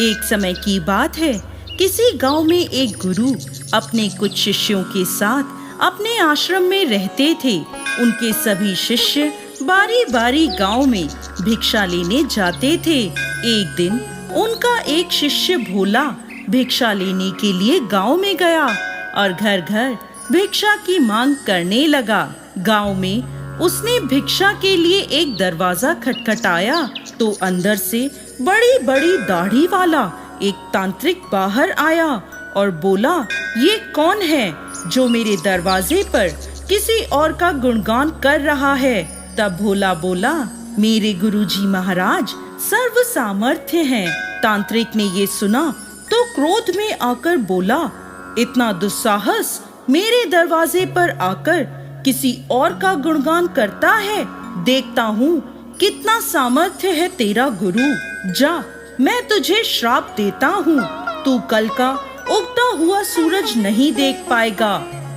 एक समय की बात है, किसी गांव में एक गुरु अपने कुछ शिष्यों के साथ अपने आश्रम में रहते थे। उनके सभी शिष्य बारी बारी गांव में भिक्षा लेने जाते थे। एक दिन उनका एक शिष्य भोला भिक्षा लेने के लिए गांव में गया और घर घर भिक्षा की मांग करने लगा। गांव में उसने भिक्षा के लिए एक दरवाजा खटखटाया तो अंदर से बड़ी बड़ी दाढ़ी वाला एक तांत्रिक बाहर आया और बोला, ये कौन है जो मेरे दरवाजे पर किसी और का गुणगान कर रहा है। तब भोला बोला, मेरे गुरुजी महाराज सर्व सामर्थ्य हैं। तांत्रिक ने ये सुना तो क्रोध में आकर बोला, इतना दुस्साहस मेरे दरवाजे पर आकर किसी और का गुणगान करता है। देखता हूँ कितना सामर्थ्य है तेरा गुरु। जा, मैं तुझे श्राप देता हूँ, तू कल का उगता हुआ सूरज नहीं देख पाएगा,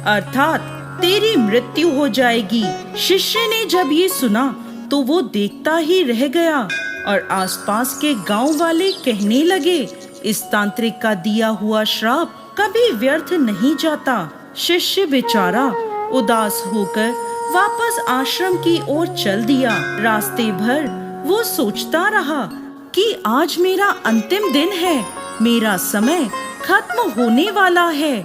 अर्थात तेरी मृत्यु हो जाएगी। शिष्य ने जब ये सुना तो वो देखता ही रह गया और आसपास के गांव वाले कहने लगे, इस तांत्रिक का दिया हुआ श्राप कभी व्यर्थ नहीं जाता। शिष्य बेचारा उदास होकर वापस आश्रम की ओर चल दिया। रास्ते भर वो सोचता रहा कि आज मेरा अंतिम दिन है, मेरा समय खत्म होने वाला है।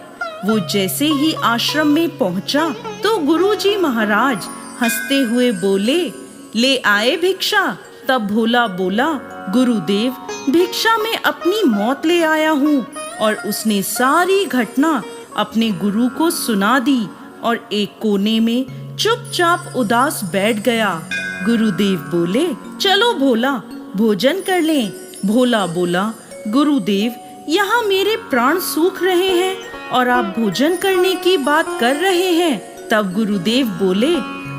वो जैसे ही आश्रम में पहुंचा तो गुरुजी महाराज हंसते हुए बोले, ले आए भिक्षा। तब भोला बोला, गुरुदेव, भिक्षा में अपनी मौत ले आया हूँ। और उसने सारी घटना अपने गुरु को सुना दी और एक कोने में चुपचाप उदास बैठ गया। गुरुदेव बोले, चलो भोला, भोजन कर लें। भोला बोला, गुरुदेव, यहाँ मेरे प्राण सूख रहे हैं और आप भोजन करने की बात कर रहे हैं। तब गुरुदेव बोले,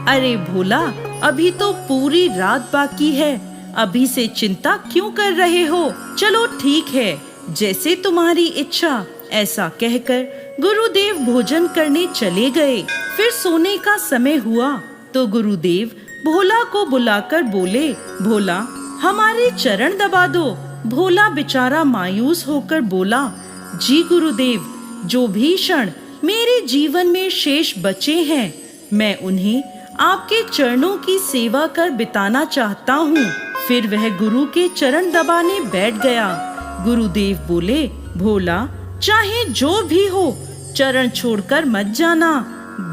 अरे भोला, अभी तो पूरी रात बाकी है, अभी से चिंता क्यों कर रहे हो। चलो ठीक है, जैसे तुम्हारी इच्छा। ऐसा कहकर गुरुदेव भोजन करने चले गए। फिर सोने का समय हुआ तो गुरुदेव भोला को बुलाकर बोले, भोला, हमारे चरण दबा दो। भोला बेचारा मायूस होकर बोला, जी गुरुदेव, जो भी क्षण मेरे जीवन में शेष बचे हैं, मैं उन्हें आपके चरणों की सेवा कर बिताना चाहता हूँ। फिर वह गुरु के चरण दबाने बैठ गया। गुरुदेव बोले, भोला, चाहे जो भी हो, चरण छोड़कर मत जाना।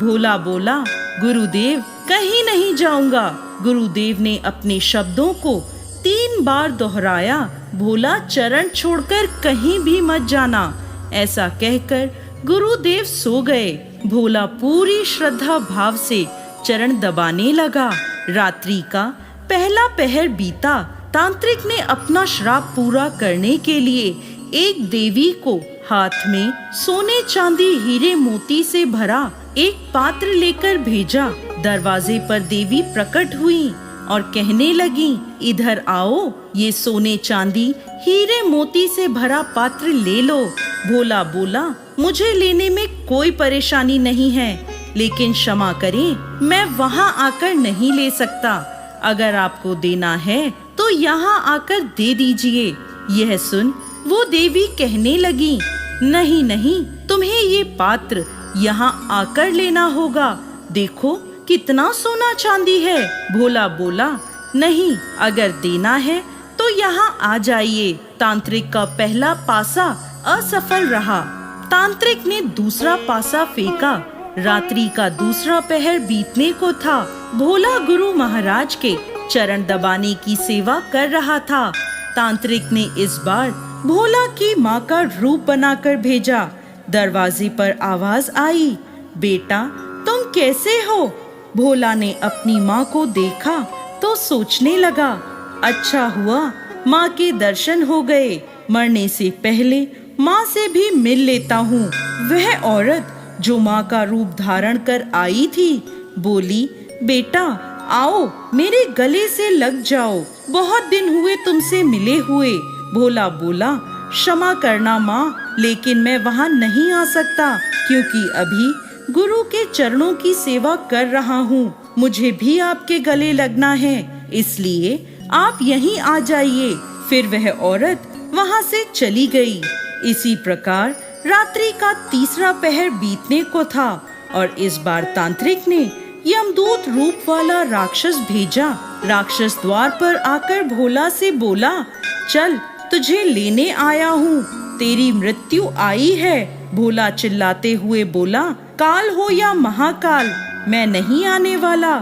भोला बोला, गुरुदेव, कहीं नहीं जाऊंगा। गुरुदेव ने अपने शब्दों को 3 बार दोहराया, भोला, चरण छोड़कर कहीं भी मत जाना। ऐसा कहकर गुरुदेव सो गए। भोला पूरी श्रद्धा भाव से चरण दबाने लगा। रात्रि का पहला पहर बीता। तांत्रिक ने अपना श्राप पूरा करने के लिए एक देवी को हाथ में सोने चांदी हीरे मोती से भरा एक पात्र लेकर भेजा। दरवाजे पर देवी प्रकट हुई और कहने लगी, इधर आओ, ये सोने चांदी हीरे मोती से भरा पात्र ले लो। भोला बोला, मुझे लेने में कोई परेशानी नहीं है, लेकिन क्षमा करें, मैं वहाँ आकर नहीं ले सकता। अगर आपको देना है तो यहाँ आकर दे दीजिए। यह सुन वो देवी कहने लगी, नहीं नहीं, तुम्हें ये पात्र यहाँ आकर लेना होगा। देखो कितना सोना चांदी है। भोला बोला, नहीं, अगर देना है तो यहाँ आ जाइए। तांत्रिक का पहला पासा असफल रहा। तांत्रिक ने दूसरा पासा फेंका। रात्रि का दूसरा पहर बीतने को था। भोला गुरु महाराज के चरण दबाने की सेवा कर रहा था। तांत्रिक ने इस बार भोला की माँ का रूप बनाकर भेजा। दरवाजे पर आवाज आई, बेटा, तुम कैसे हो। भोला ने अपनी माँ को देखा तो सोचने लगा, अच्छा हुआ माँ के दर्शन हो गए। मरने से पहले माँ से भी मिल लेता हूँ। वह औरत जो माँ का रूप धारण कर आई थी बोली, बेटा आओ, मेरे गले से लग जाओ, बहुत दिन हुए तुमसे मिले हुए। भोला बोला, क्षमा करना माँ, लेकिन मैं वहाँ नहीं आ सकता, क्योंकि अभी गुरु के चरणों की सेवा कर रहा हूँ। मुझे भी आपके गले लगना है, इसलिए आप यहीं आ जाइए। फिर वह औरत वहां से चली गई। इसी प्रकार रात्रि का तीसरा पहर बीतने को था और इस बार तांत्रिक ने यमदूत रूप वाला राक्षस भेजा। राक्षस द्वार पर आकर भोला से बोला, चल तुझे लेने आया हूँ, तेरी मृत्यु आई है। भोला चिल्लाते हुए बोला, काल हो या महाकाल, मैं नहीं आने वाला।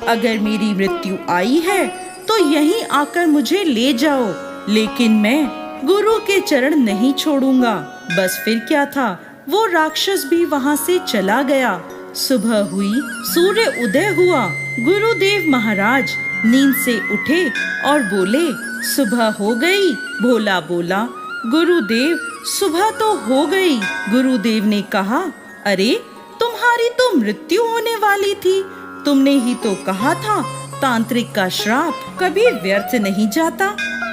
अगर मेरी मृत्यु आई है तो यहीं आकर मुझे ले जाओ, लेकिन मैं गुरु के चरण नहीं छोड़ूंगा। बस फिर क्या था, वो राक्षस भी वहां से चला गया। सुबह हुई, सूर्य उदय हुआ। गुरुदेव महाराज नींद से उठे और बोले, सुबह हो गई। भोला बोला, गुरुदेव सुबह तो हो गई। गुरुदेव ने कहा, अरे तुम्हारी तो मृत्यु होने वाली थी, तुमने ही तो कहा था तांत्रिक का श्राप कभी व्यर्थ नहीं जाता,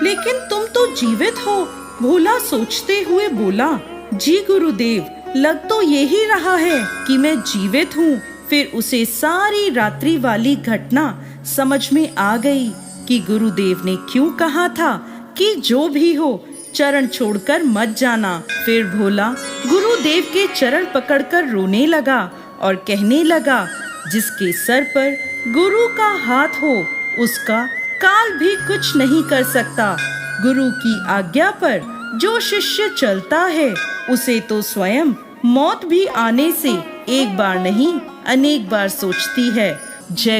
लेकिन तुम तो जीवित हो। भोला सोचते हुए बोला, जी गुरुदेव, लग तो यही रहा है कि मैं जीवित हूँ। फिर उसे सारी रात्रि वाली घटना समझ में आ गई कि गुरुदेव ने क्यों कहा था कि जो भी हो चरण छोड़कर मत जाना। फिर भोला गुरुदेव के चरण पकड़कर रोने लगा और कहने लगा, जिसके सर पर गुरु का हाथ हो उसका काल भी कुछ नहीं कर सकता। गुरु की आज्ञा पर जो शिष्य चलता है उसे तो स्वयं मौत भी आने से एक बार नहीं अनेक बार सोचती है। जय